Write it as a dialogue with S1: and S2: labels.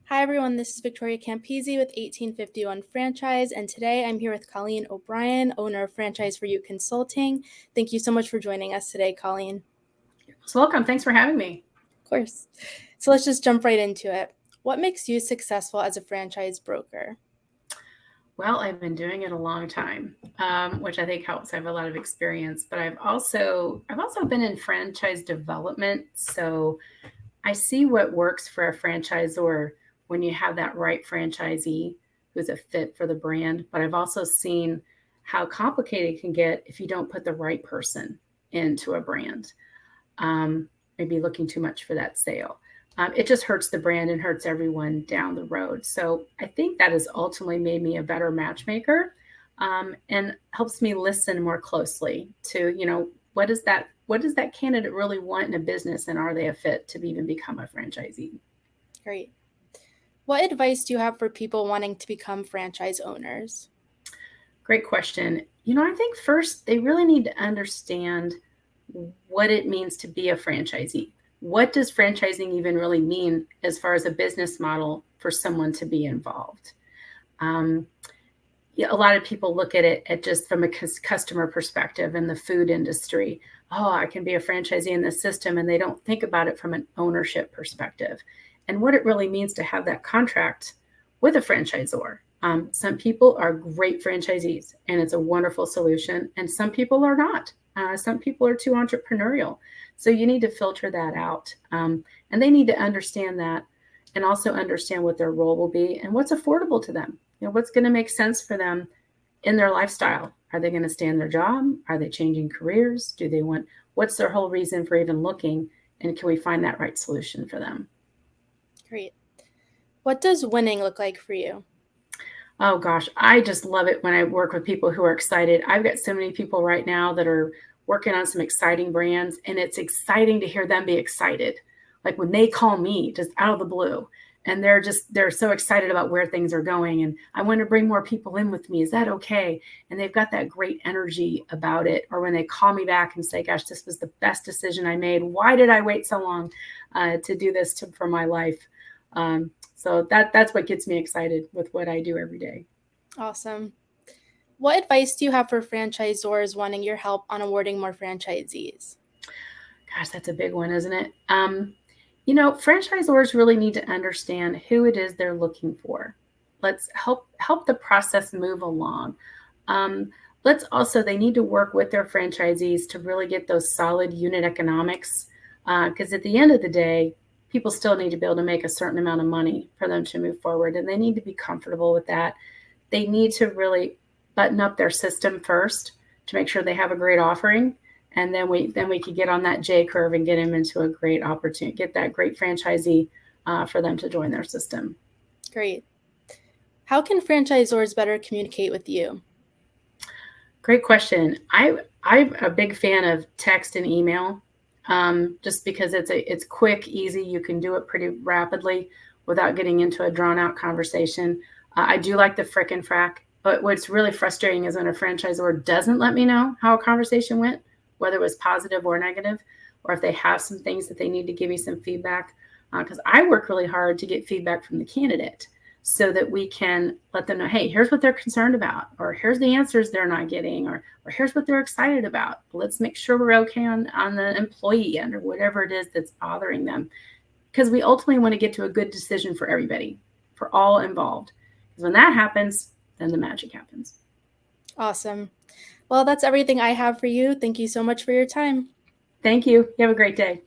S1: Hi everyone, this is Victoria Campisi with 1851 Franchise, and today I'm here with Colleen O'Brien, owner of Franchise for You Consulting. Thank you so much for joining us today, Colleen.
S2: You're welcome. Thanks for having me.
S1: Of course. So let's just jump right into it. What makes you successful as a franchise broker?
S2: Well, I've been doing it a long time, which I think helps. I have a lot of experience, but I've also been in franchise development. So I see what works for a franchisor when you have that right franchisee who's a fit for the brand. But I've also seen how complicated it can get if you don't put the right person into a brand. Maybe looking too much for that sale. It just hurts the brand and hurts everyone down the road. So I think that has ultimately made me a better matchmaker, and helps me listen more closely to, what does that candidate really want in a business, and are they a fit to even become a franchisee?
S1: Great. What advice do you have for people wanting to become franchise owners?
S2: Great question. I think first they really need to understand what it means to be a franchisee. What does franchising even really mean as far as a business model for someone to be involved? A lot of people look at it just from a customer perspective in the food industry. Oh, I can be a franchisee in this system, and they don't think about it from an ownership perspective and what it really means to have that contract with a franchisor. Some people are great franchisees, and it's a wonderful solution, and some people are not. Some people are too entrepreneurial. So you need to filter that out. And they need to understand that, and also understand what their role will be and what's affordable to them. What's going to make sense for them in their lifestyle. Are they going to stay in their job? Are they changing careers? What's their whole reason for even looking? And can we find that right solution for them?
S1: Great. What does winning look like for you?
S2: Oh gosh, I just love it when I work with people who are excited. I've got so many people right now that are working on some exciting brands, and it's exciting to hear them be excited. Like when they call me just out of the blue, and they're so excited about where things are going, and I want to bring more people in with me. Is that okay? And they've got that great energy about it. Or when they call me back and say, gosh, this was the best decision I made. Why did I wait so long to do this for my life? So that's what gets me excited with what I do every day.
S1: Awesome. What advice do you have for franchisors wanting your help on awarding more franchisees?
S2: Gosh, that's a big one, isn't it? Franchisors really need to understand who it is they're looking for. Let's help the process move along. They need to work with their franchisees to really get those solid unit economics, because at the end of the day, people still need to be able to make a certain amount of money for them to move forward, and they need to be comfortable with that. They need to really button up their system first to make sure they have a great offering, and then we could get on that J curve and get them into a great opportunity, get that great franchisee for them to join their system.
S1: Great. How can franchisors better communicate with you?
S2: Great question. I'm a big fan of text and email. Just because it's quick, easy. You can do it pretty rapidly without getting into a drawn out conversation. I do like the frick and frack, but what's really frustrating is when a franchisor doesn't let me know how a conversation went, whether it was positive or negative, or if they have some things that they need to give me some feedback. Because I work really hard to get feedback from the candidate so that we can let them know, hey, here's what they're concerned about, or here's the answers they're not getting, or here's what they're excited about. Let's make sure we're okay on the employee end or whatever it is that's bothering them. Because we ultimately want to get to a good decision for everybody, for all involved. Because when that happens, then the magic happens.
S1: Awesome. Well, that's everything I have for you. Thank you so much for your time.
S2: Thank you. You have a great day.